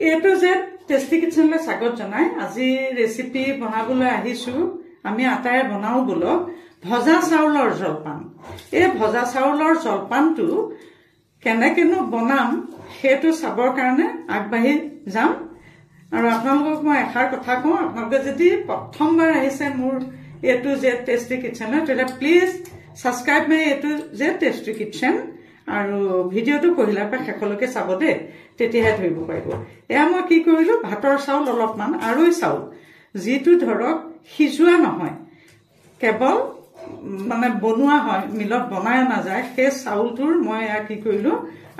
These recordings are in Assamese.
এইটো যে টেষ্টি কিচেনলৈ স্বাগত জনাই আজি ৰেচিপি বনাবলৈ আহিছো আমি আটাৰে বনাও বলক ভজা চাউলৰ জলপান এই ভজা চাউলৰ জলপানটো কেনেকেনো বনাম সেইটো চাবৰ কাৰণে আগবাঢ়ি যাম আৰু আপোনালোকক মই এখাৰ কথা কওঁ আপোনালোকে যদি প্ৰথমবাৰ আহিছে মোৰ এটো যে টেষ্টি কিচেন তেলে প্লিজ সাবস্ক্ৰাইব মাই এটো যে টেষ্টি কিচেন আৰু ভিডিওটো পহিলা পৰা শেষলৈকে চাব দে তেতিয়াহে ধৰিব পাৰিব এয়া মই কি কৰিলো ভাতৰ চাউল অলপমান আৰু এই চাউল যিটো ধৰক সিজুৱা নহয় কেৱল মানে বনোৱা হয় মিলত বনায় না যায় সেই চাউলটোৰ মই এয়া কি কৰিলো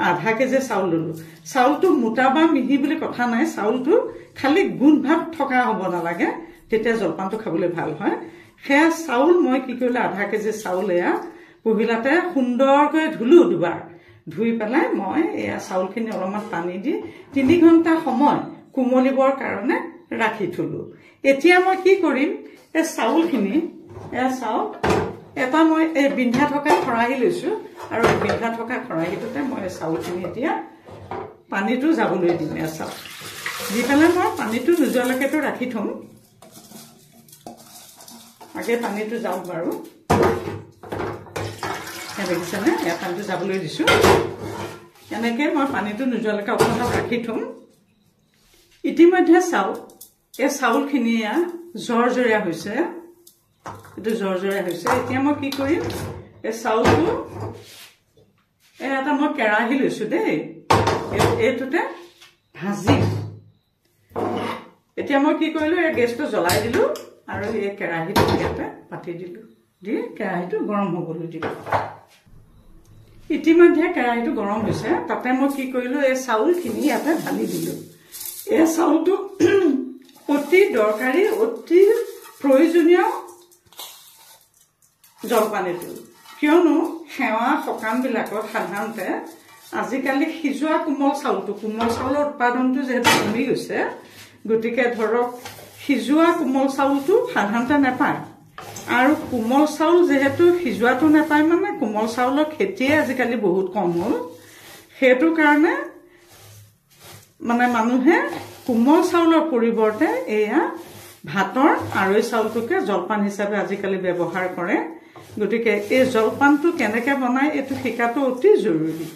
আধা কেজি চাউল ললো চাউলটো মোটা বা মিহি বুলি কথা নাই চাউলটো খালি গুণ ভাব থকা হ'ব নালাগে তেতিয়া জলপানটো খাবলৈ ভাল হয় সেই চাউল মই কি কৰিলো আধা কেজি চাউল এয়া পহিলাতে সুন্দৰকৈ ধুলো দুবাৰ ধুই পেলাই মই এয়া চাউলখিনি অলপমান পানী দি 3 ঘণ্টা সময় কুমলিবৰ কাৰণে ৰাখি থলো এতিয়া মই কি কৰিম এই চাউলখিনি এয়া চাউল এটা মই এই বিন্ধা থকা খৰাহি লৈছো আৰু বিন্ধা থকা খৰাহিটোতে মই চাউলখিনি এতিয়া পানীটো যাবলৈ দিম এয়া চাউল দি পেলাই মই পানীটো নুজুৱালৈকেতো ৰাখি থম আগে পানীটো যাওক বাৰু দেখিছেনে এয়া পানীটো যাবলৈ দিছো এনেকৈ মই পানীটো নুজুৱালৈকে অকণমান ৰাখি থম ইতিমধ্যে চাউল এই চাউলখিনি জৰজৰীয়া হৈছে এইটো জৰজৰীয়া হৈছে এতিয়া মই কি কৰিম এই চাউলটো এটা মই কেৰাহী লৈছো দেই এইটোতে ভাজি এতিয়া মই কি কৰিলো এই গেছটো জ্বলাই দিলো আৰু এই কেৰাহীটো ইয়াতে পাতি দিলো দি কেৰাহীটো গৰম হ'বলৈ দিলো ইতিমধ্যে কেৰাহীটো গৰম হৈছে তাতে মই কি কৰিলো এই চাউলখিনি ইয়াতে ঢালি দিলো এই চাউলটো অতি দৰকাৰী অতি প্ৰয়োজনীয় জলপান এইটো কিয়নো সেৱা সকামবিলাকত সাধাৰণতে আজিকালি সিজোৱা কোমল চাউলৰ উৎপাদনটো যেহেতু কমি গৈছে গতিকে ধৰক সিজোৱা কোমল চাউলটো সাধাৰণতে নাপায় আৰু কোমল চাউল যেহেতু সিজোৱাটো নাপায় মানে কোমল চাউলৰ খেতিয়ে আজিকালি বহুত কম হ'ল সেইটো কাৰণে মানে মানুহে কোমল চাউলৰ পৰিৱৰ্তে এয়া ভাতৰ আৰৈ চাউলটোকে জলপান হিচাপে আজিকালি ব্যৱহাৰ কৰে গতিকে এই জলপানটো কেনেকৈ বনায় এইটো শিকাটো অতি জৰুৰী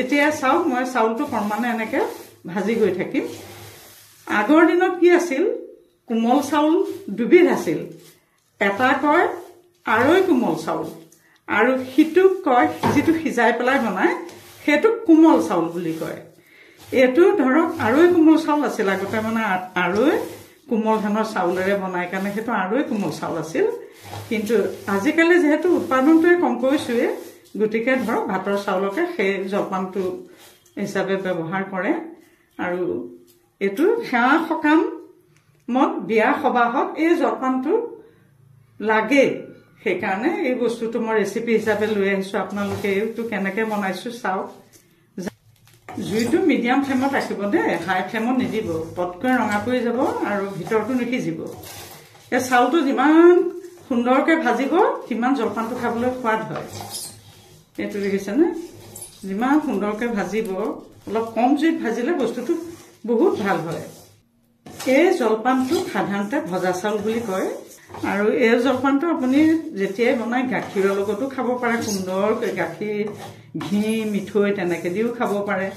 এতিয়া চাওক মই চাউলটো ক্ৰমান্বয়ে এনেকৈ ভাজি গৈ থাকিম আগৰ দিনত কি আছিল কোমল চাউল দুবিধ আছিল এটা কয় আৰৈ কোমল চাউল আৰু সিটোক কয় যিটো সিজাই পেলাই বনায় সেইটোক কোমল চাউল বুলি কয় এইটো ধৰক আৰৈ কোমল চাউল আছিল আগতে মানে আৰৈ কোমল ধানৰ চাউলেৰে বনাই কাৰণে সেইটো আৰৈ কোমল চাউল আছিল কিন্তু আজিকালি যেহেতু উৎপাদনটোৱে কম কৰিছোৱে গতিকে ধৰক ভাতৰ চাউলকে সেই জলপানটো হিচাপে ব্যৱহাৰ কৰে আৰু এইটো সেৱা সকামত বিয়া সবাহত এই জলপানটো লাগে সেইকাৰণে এই বস্তুটো মই ৰেচিপি হিচাপে লৈ আহিছো আপোনালোকে এইটো কেনেকৈ বনাইছো চাওক জুইটো মিডিয়াম ফ্লেমত ৰাখিব দেই হাই ফ্লেমত নিদিব পটকৈ ৰঙা পৰি যাব আৰু ভিতৰটো নিসিজিব এই চাউলটো যিমান সুন্দৰকৈ ভাজিব সিমান জলপানটো খাবলৈ সোৱাদ হয় এইটো দেখিছেনে যিমান সুন্দৰকৈ ভাজিব অলপ কম জুইত ভাজিলে বস্তুটো বহুত ভাল হয় এই জলপানটো সাধাৰণতে ভজা চাউল বুলি কয় আৰু এই জলপানটো আপুনি যেতিয়াই বনাই গাখীৰৰ লগতো খাব পাৰে সুন্দৰকৈ গাখীৰ ঘি মিঠৈ তেনেকৈ দিও খাব পাৰে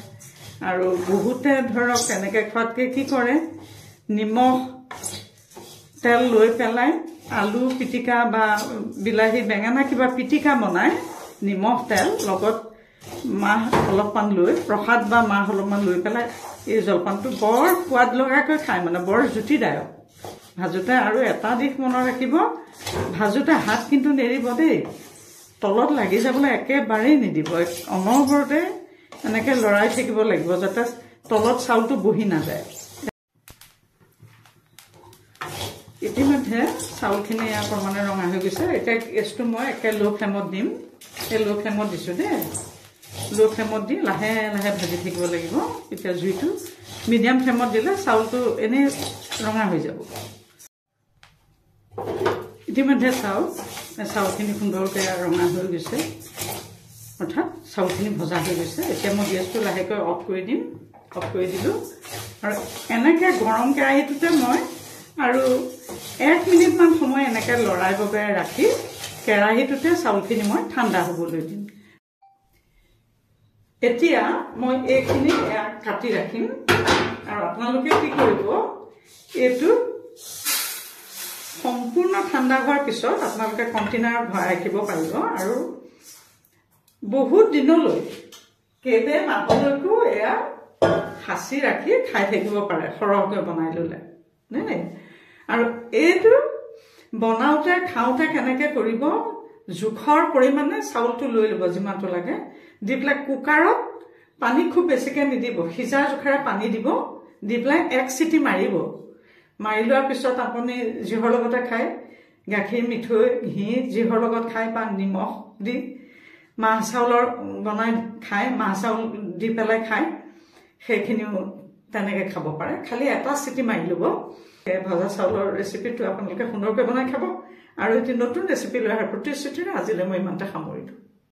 আৰু বহুতে ধৰক তেনেকৈ খোৱাতকৈ কি কৰে নিমখ তেল লৈ পেলাই আলু পিটিকা বা বিলাহী বেঙেনা কিবা পিটিকা বনাই নিমখ তেল লগত মাহ অলপমান লৈ প্ৰসাদ বা মাহ অলপমান লৈ পেলাই এই জলপানটো বৰ সোৱাদ লগাকৈ খায় মানে বৰ জুতিদায়ক ভাজোতে আৰু এটা দিশ মনত ৰাখিব ভাজোতে হাত কিন্তু নেৰিব দেই তলত লাগি যাবলৈ একেবাৰেই নিদিব অনবৰতে এনেকৈ লৰাই থাকিব লাগিব যাতে তলত চাউলটো বহি নাযায় ইতিমধ্যে চাউলখিনি ক্ৰমান্বয়ে ৰঙা হৈ গৈছে এতিয়া গেছটো মই একে ল' ফ্লেমত দিম এই ল' ফ্লেমত দিছোঁ দেই ল' ফ্লেমত দি লাহে লাহে ভাজি থাকিব লাগিব এতিয়া জুইটো মিডিয়াম ফ্লেমত দিলে চাউলটো এনেই ৰঙা হৈ যাব ইতিমধ্যে চাউলখিনি সুন্দৰকৈ ৰঙা হৈ গৈছে অৰ্থাৎ চাউলখিনি ভজা হৈ গৈছে এতিয়া মই গেছটো লাহেকৈ অফ কৰি দিম অফ কৰি দিলোঁ আৰু এনেকৈ গৰম কেৰাহীটোতে মই আৰু 1 মিনিটমান সময় এনেকৈ লৰাই বগাই ৰাখি কেৰাহীটোতে চাউলখিনি মই ঠাণ্ডা হ'বলৈ দিম। এতিয়া মই এইখিনি কাটি ৰাখিম আৰু আপোনালোকে কি কৰিব, এইটো সম্পূৰ্ণ ঠাণ্ডা হোৱাৰ পিছত আপোনালোকে কণ্টেইনাৰত ভৰাই ৰাখিব পাৰিব আৰু বহুত দিনলৈ কেইবে মাহলৈকো এয়া সাঁচি ৰাখি খাই থাকিব পাৰে সৰহকৈ বনাই ল'লে নে। আৰু এইটো বনাওঁতে খাওঁতে কেনেকৈ কৰিব, জোখৰ পৰিমাণে চাউলটো লৈ ল'ব যিমানটো লাগে, দি পেলাই কুকাৰত পানী খুব বেছিকৈ নিদিব, সিজাৰ জোখেৰে পানী দিব, দি পেলাই 1 চিটি মাৰিব। মাৰি লোৱাৰ পিছত আপুনি যিহৰ লগতে খায়, গাখীৰ মিঠৈ ঘি যিহৰ লগত খায় বা নিমখ দি মাহ চাউলৰ বনাই খায়, মাহ চাউল দি পেলাই খায়, সেইখিনিও তেনেকৈ খাব পাৰে। খালি এটা চিটি মাৰি ল'ব। ভজা চাউলৰ ৰেচিপিটো আপোনালোকে সুন্দৰকৈ বনাই খাব আৰু এটি নতুন ৰেচিপি লৈ অহাৰ প্ৰতিশ্ৰুতিৰে আজিলৈ মই ইমানতে সামৰিলোঁ।